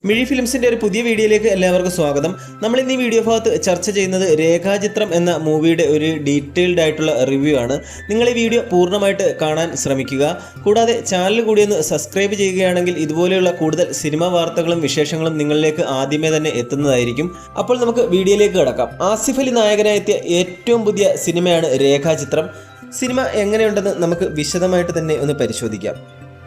മിഴി ഫിലിംസിൻ്റെ ഒരു പുതിയ വീഡിയോയിലേക്ക് എല്ലാവർക്കും സ്വാഗതം. നമ്മൾ ഇന്ന് ഈ വീഡിയോ ഭാഗത്ത് ചർച്ച ചെയ്യുന്നത് രേഖാചിത്രം എന്ന മൂവിയുടെ ഒരു ഡീറ്റെയിൽഡ് ആയിട്ടുള്ള റിവ്യൂ ആണ്. നിങ്ങൾ ഈ വീഡിയോ പൂർണ്ണമായിട്ട് കാണാൻ ശ്രമിക്കുക. കൂടാതെ ചാനൽ കൂടി ഒന്ന് സബ്സ്ക്രൈബ് ചെയ്യുകയാണെങ്കിൽ ഇതുപോലെയുള്ള കൂടുതൽ സിനിമാ വാർത്തകളും വിശേഷങ്ങളും നിങ്ങളിലേക്ക് ആദ്യമേ തന്നെ എത്തുന്നതായിരിക്കും. അപ്പോൾ നമുക്ക് വീഡിയോയിലേക്ക് കടക്കാം. ആസിഫ് അലി നായകനായെത്തിയ ഏറ്റവും പുതിയ സിനിമയാണ് രേഖാചിത്രം. സിനിമ എങ്ങനെയുണ്ടെന്ന് നമുക്ക് വിശദമായിട്ട് തന്നെ ഒന്ന് പരിശോധിക്കാം.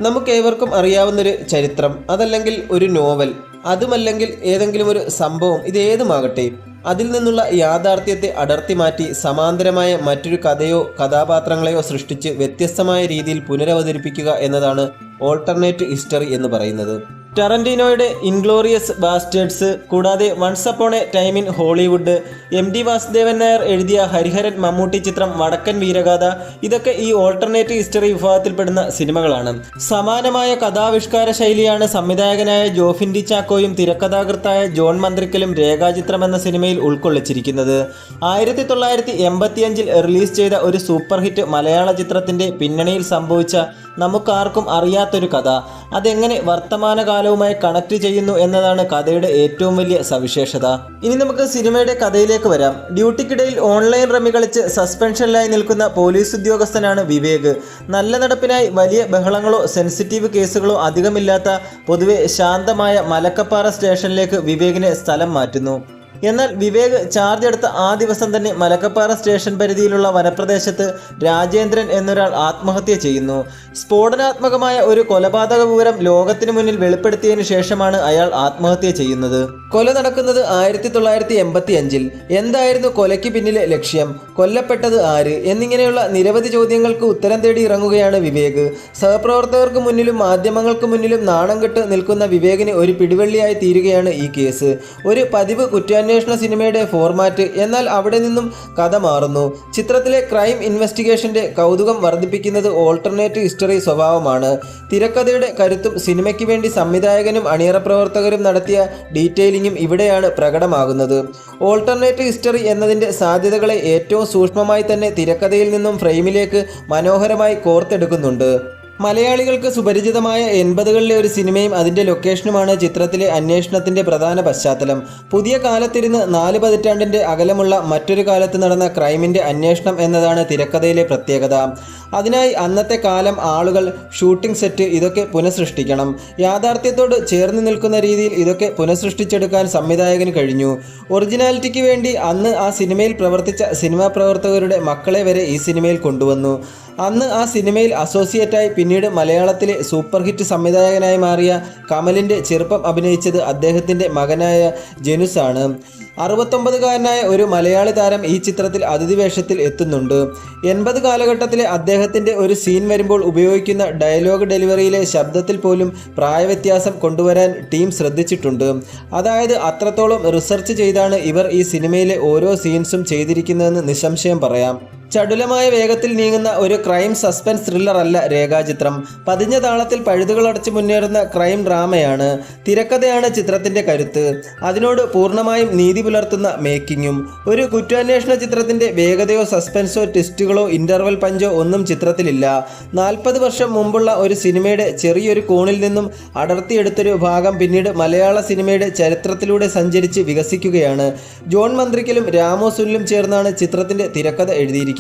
നമുക്കേവർക്കും അറിയാവുന്നൊരു ചരിത്രം, അതല്ലെങ്കിൽ ഒരു നോവൽ, അതുമല്ലെങ്കിൽ ഏതെങ്കിലും ഒരു സംഭവം, ഇതേതുമാകട്ടെ, അതിൽ നിന്നുള്ള യാഥാർത്ഥ്യത്തെ അടർത്തി മാറ്റി സമാന്തരമായ മറ്റൊരു കഥയോ കഥാപാത്രങ്ങളെയോ സൃഷ്ടിച്ച് വ്യത്യസ്തമായ രീതിയിൽ പുനരവതരിപ്പിക്കുക എന്നതാണ് ഓൾട്ടർനേറ്റ് ഹിസ്റ്ററി എന്ന് പറയുന്നത്. ടാരന്റീനോയുടെ ഇൻഗ്ലോറിയസ് ബാസ്റ്റേഴ്സ്, കൂടാതെ once upon a time in Hollywood, MD Vasudevan Nair എഴുതിയ ഹരിഹരൻ മമ്മൂട്ടി ചിത്രം വടക്കൻ വീരഗാഥ, ഇതൊക്കെ ഈ ഓൾട്ടർനേറ്റ് ഹിസ്റ്ററി വിഭാഗത്തിൽപ്പെടുന്ന സിനിമകളാണ്. സമാനമായ കഥാവിഷ്കാര ശൈലിയാണ് സംവിധായകനായ ജോഫിൻ ഡി ചാക്കോയും തിരക്കഥാകൃത്തായ ജോൺ മന്ത്രിക്കലും രേഖാചിത്രം എന്ന സിനിമയിൽ ഉൾക്കൊള്ളിച്ചിരിക്കുന്നത്. 1985 റിലീസ് ചെയ്ത ഒരു സൂപ്പർ ഹിറ്റ് മലയാള ചിത്രത്തിന്റെ പിന്നണിയിൽ സംഭവിച്ച നമുക്കാർക്കും അറിയാത്തൊരു കഥ അതെങ്ങനെ വർത്തമാനകാലവുമായി കണക്ട് ചെയ്യുന്നു എന്നതാണ് കഥയുടെ ഏറ്റവും വലിയ സവിശേഷത. ഇനി നമുക്ക് സിനിമയുടെ കഥയിലേക്ക് വരാം. ഡ്യൂട്ടിക്കിടയിൽ ഓൺലൈൻ റമ്മി കളിച്ച് സസ്പെൻഷനിലായി നിൽക്കുന്ന പോലീസ് ഉദ്യോഗസ്ഥനാണ് വിവേക്. നല്ല നടപ്പിനായി വലിയ ബഹളങ്ങളോ സെൻസിറ്റീവ് കേസുകളോ അധികമില്ലാത്ത പൊതുവെ ശാന്തമായ മലക്കപ്പാറ സ്റ്റേഷനിലേക്ക് വിവേകിനെ സ്ഥലം മാറ്റുന്നു. എന്നാൽ വിവേക് ചാർജ് എടുത്ത ആ ദിവസം തന്നെ മലക്കപ്പാറ സ്റ്റേഷൻ പരിധിയിലുള്ള വനപ്രദേശത്ത് രാജേന്ദ്രൻ എന്നൊരാൾ ആത്മഹത്യ ചെയ്യുന്നു. സ്ഫോടനാത്മകമായ ഒരു കൊലപാതക വിവരം ലോകത്തിനു മുന്നിൽ വെളിപ്പെടുത്തിയതിനു ശേഷമാണ് അയാൾ ആത്മഹത്യ ചെയ്യുന്നത്. കൊല നടക്കുന്നത് 1985. എന്തായിരുന്നു കൊലയ്ക്ക് പിന്നിലെ ലക്ഷ്യം? കൊല്ലപ്പെട്ടത് ആര്? എന്നിങ്ങനെയുള്ള നിരവധി ചോദ്യങ്ങൾക്ക് ഉത്തരം തേടി ഇറങ്ങുകയാണ് വിവേക്. സഹപ്രവർത്തകർക്ക് മുന്നിലും മാധ്യമങ്ങൾക്ക് മുന്നിലും നാണം കെട്ട് നിൽക്കുന്ന വിവേകിന് ഒരു പിടിവള്ളിയായി തീരുകയാണ് ഈ കേസ്. ഒരു പതിവ് കുറ്റാന്വേഷണ സിനിമയുടെ ഫോർമാറ്റ്. എന്നാൽ അവിടെ നിന്നും കഥ മാറുന്നു. ചിത്രത്തിലെ ക്രൈം ഇൻവെസ്റ്റിഗേഷന്റെ കൗതുകം വർദ്ധിപ്പിക്കുന്നത് ഓൾട്ടർനേറ്റ് ഹിസ്റ്ററി സ്വഭാവമാണ്. തിരക്കഥയുടെ കരുത്തും സിനിമയ്ക്ക് വേണ്ടി സംവിധായകനും അണിയറ പ്രവർത്തകരും നടത്തിയ ഡീറ്റെയിലിംഗും ഇവിടെയാണ് പ്രകടമാകുന്നത്. ഓൾട്ടർനേറ്റ് ഹിസ്റ്ററി എന്നതിൻ്റെ സാധ്യതകളെ ഏറ്റവും സൂക്ഷ്മമായി തന്നെ തിരക്കഥയിൽ നിന്നും ഫ്രെയിമിലേക്ക് മനോഹരമായി കോർത്തെടുക്കുന്നുണ്ട്. മലയാളികൾക്ക് സുപരിചിതമായ 80കളിലെ ഒരു സിനിമയും അതിൻ്റെ ലൊക്കേഷനുമാണ് ചിത്രത്തിലെ അന്വേഷണത്തിൻ്റെ പ്രധാന പശ്ചാത്തലം. പുതിയ കാലത്തിരുന്ന് 4 പതിറ്റാണ്ടിൻ്റെ അകലമുള്ള മറ്റൊരു കാലത്ത് നടന്ന ക്രൈമിൻ്റെ അന്വേഷണം എന്നതാണ് തിരക്കഥയിലെ പ്രത്യേകത. അതിനായി അന്നത്തെ കാലം, ആളുകൾ, ഷൂട്ടിംഗ് സെറ്റ് ഇതൊക്കെ പുനഃസൃഷ്ടിക്കണം. യാഥാർത്ഥ്യത്തോട് ചേർന്ന് നിൽക്കുന്ന രീതിയിൽ ഇതൊക്കെ പുനഃസൃഷ്ടിച്ചെടുക്കാൻ സംവിധായകന് കഴിഞ്ഞു. ഒറിജിനാലിറ്റിക്ക് വേണ്ടി അന്ന് ആ സിനിമയിൽ പ്രവർത്തിച്ച സിനിമാ പ്രവർത്തകരുടെ മക്കളെ വരെ ഈ സിനിമയിൽ കൊണ്ടുവന്നു. അന്ന് ആ സിനിമയിൽ അസോസിയേറ്റായി പിന്നീട് മലയാളത്തിലെ സൂപ്പർ ഹിറ്റ് സംവിധായകനായി മാറിയ കമലിൻ്റെ ചെറുപ്പം അഭിനയിച്ചത് അദ്ദേഹത്തിൻ്റെ മകനായ ജനുസാണ്. 69കാരനായ ഒരു മലയാളി താരം ഈ ചിത്രത്തിൽ അതിഥി വേഷത്തിൽ എത്തുന്നുണ്ട്. 80 കാലഘട്ടത്തിലെ അദ്ദേഹത്തിൻ്റെ ഒരു സീൻ വരുമ്പോൾ ഉപയോഗിക്കുന്ന ഡയലോഗ് ഡെലിവറിയിലെ ശബ്ദത്തിൽ പോലും പ്രായവ്യത്യാസം കൊണ്ടുവരാൻ ടീം ശ്രദ്ധിച്ചിട്ടുണ്ട്. അതായത് അത്രത്തോളം റിസർച്ച് ചെയ്താണ് ഇവർ ഈ സിനിമയിലെ ഓരോ സീൻസും ചെയ്തിരിക്കുന്നതെന്ന് നിസ്സംശയം പറയാം. ചടുലമായ വേഗത്തിൽ നീങ്ങുന്ന ഒരു ക്രൈം സസ്പെൻസ് ത്രില്ലർ അല്ല രേഖാചിത്രം. പതിഞ്ഞ താളത്തിൽ പഴുതുകളടച്ച് മുന്നേറുന്ന ക്രൈം ഡ്രാമയാണ്. തിരക്കഥയാണ് ചിത്രത്തിൻ്റെ കരുത്ത്. അതിനോട് പൂർണ്ണമായും നീതി പുലർത്തുന്ന മേക്കിങ്ങും. ഒരു കുറ്റാന്വേഷണ ചിത്രത്തിൻ്റെ വേഗതയോ സസ്പെൻസോ ട്വിസ്റ്റുകളോ ഇൻ്റർവൽ പഞ്ചോ ഒന്നും ചിത്രത്തിലില്ല. 40 വർഷം മുമ്പുള്ള ഒരു സിനിമയുടെ ചെറിയൊരു കോണിൽ നിന്നും അടർത്തിയെടുത്തൊരു ഭാഗം പിന്നീട് മലയാള സിനിമയുടെ ചരിത്രത്തിലൂടെ സഞ്ചരിച്ച് വികസിക്കുകയാണ്. ജോൺ മന്ത്രിക്കലും രാമോ സുനിലും ചേർന്നാണ് ചിത്രത്തിൻ്റെ തിരക്കഥ എഴുതിയിരിക്കുന്നത്.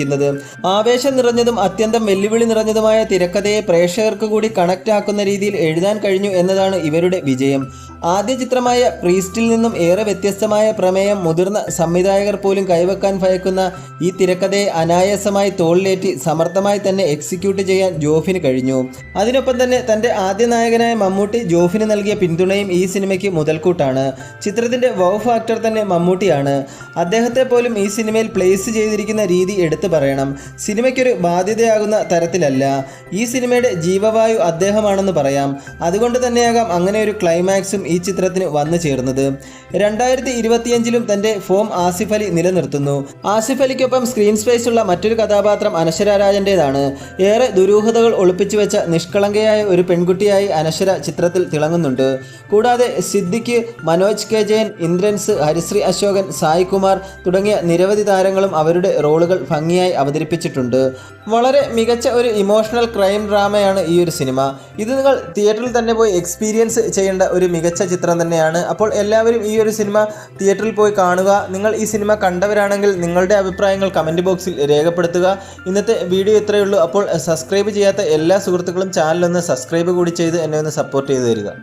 ആവേശം നിറഞ്ഞതും അത്യന്തം വെല്ലുവിളി നിറഞ്ഞതുമായ തിരക്കഥയെ പ്രേക്ഷകർക്ക് കൂടി കണക്റ്റ് ആക്കുന്ന രീതിയിൽ എഴുതാൻ കഴിഞ്ഞു എന്നതാണ് ഇവരുടെ വിജയം. ആദ്യ ചിത്രമായ പ്രീസ്റ്റിൽ നിന്നും ഏറെ വ്യത്യസ്തമായ പ്രമേയം മുതിർന്ന സംവിധായകർ പോലും കൈവെക്കാൻ ഭയക്കുന്ന ഈ തിരക്കഥയെ അനായാസമായി തോളിലേറ്റി സമർത്ഥമായി തന്നെ എക്സിക്യൂട്ട് ചെയ്യാൻ ജോഫിന് കഴിഞ്ഞു. അതിനൊപ്പം തന്നെ തൻ്റെ ആദ്യ നായകനായ മമ്മൂട്ടി ജോഫിന് നൽകിയ പിന്തുണയും ഈ സിനിമയ്ക്ക് മുതൽക്കൂട്ടാണ്. ചിത്രത്തിൻ്റെ വൗ ഫാക്ടർ തന്നെ മമ്മൂട്ടിയാണ്. അദ്ദേഹത്തെ പോലും ഈ സിനിമയിൽ പ്ലേസ് ചെയ്തിരിക്കുന്ന രീതി എടുത്തു പറയണം. സിനിമയ്ക്കൊരു ബാധ്യതയാകുന്ന തരത്തിലല്ല. ഈ സിനിമയുടെ ജീവവായു അദ്ദേഹമാണെന്ന് പറയാം. അതുകൊണ്ട് തന്നെയാകാം അങ്ങനെ ഒരു ക്ലൈമാക്സും ഈ ചിത്രത്തിന് വന്നു ചേർന്നത്. 2025 തൻ്റെ ഫോം ആസിഫ് അലി നിലനിർത്തുന്നു. ആസിഫ് അലിക്കൊപ്പം സ്ക്രീൻ സ്പേസ് ഉള്ള മറ്റൊരു കഥാപാത്രം അനശ്വര രാജൻ്റേതാണ്. ഏറെ ദുരൂഹതകൾ ഒളിപ്പിച്ചു വെച്ച നിഷ്കളങ്കയായ ഒരു പെൺകുട്ടിയായി അനശ്വര ചിത്രത്തിൽ തിളങ്ങുന്നുണ്ട്. കൂടാതെ സിദ്ദിഖ്, മനോജ് കെ ജയൻ, ഇന്ദ്രൻസ്, ഹരിശ്രീ അശോകൻ, സായ് കുമാർ തുടങ്ങിയ നിരവധി താരങ്ങളും അവരുടെ റോളുകൾ ഭംഗിയായി ഭംഗിയായി അവതരിപ്പിച്ചിട്ടുണ്ട്. വളരെ മികച്ച ഒരു ഇമോഷണൽ ക്രൈം ഡ്രാമയാണ് ഈ ഒരു സിനിമ. ഇത് നിങ്ങൾ തിയേറ്ററിൽ തന്നെ പോയി എക്സ്പീരിയൻസ് ചെയ്യേണ്ട ഒരു മികച്ച ചിത്രം തന്നെയാണ്. അപ്പോൾ എല്ലാവരും ഈ ഒരു സിനിമ തിയേറ്ററിൽ പോയി കാണുക. നിങ്ങൾ ഈ സിനിമ കണ്ടവരാണെങ്കിൽ നിങ്ങളുടെ അഭിപ്രായങ്ങൾ കമൻറ്റ് ബോക്സിൽ രേഖപ്പെടുത്തുക. ഇന്നത്തെ വീഡിയോ ഇത്രയേ ഉള്ളൂ. അപ്പോൾ സബ്സ്ക്രൈബ് ചെയ്യാത്ത എല്ലാ സുഹൃത്തുക്കളും ചാനലൊന്ന് സബ്സ്ക്രൈബ് കൂടി ചെയ്ത് എന്നെ ഒന്ന് സപ്പോർട്ട് ചെയ്ത് തരിക.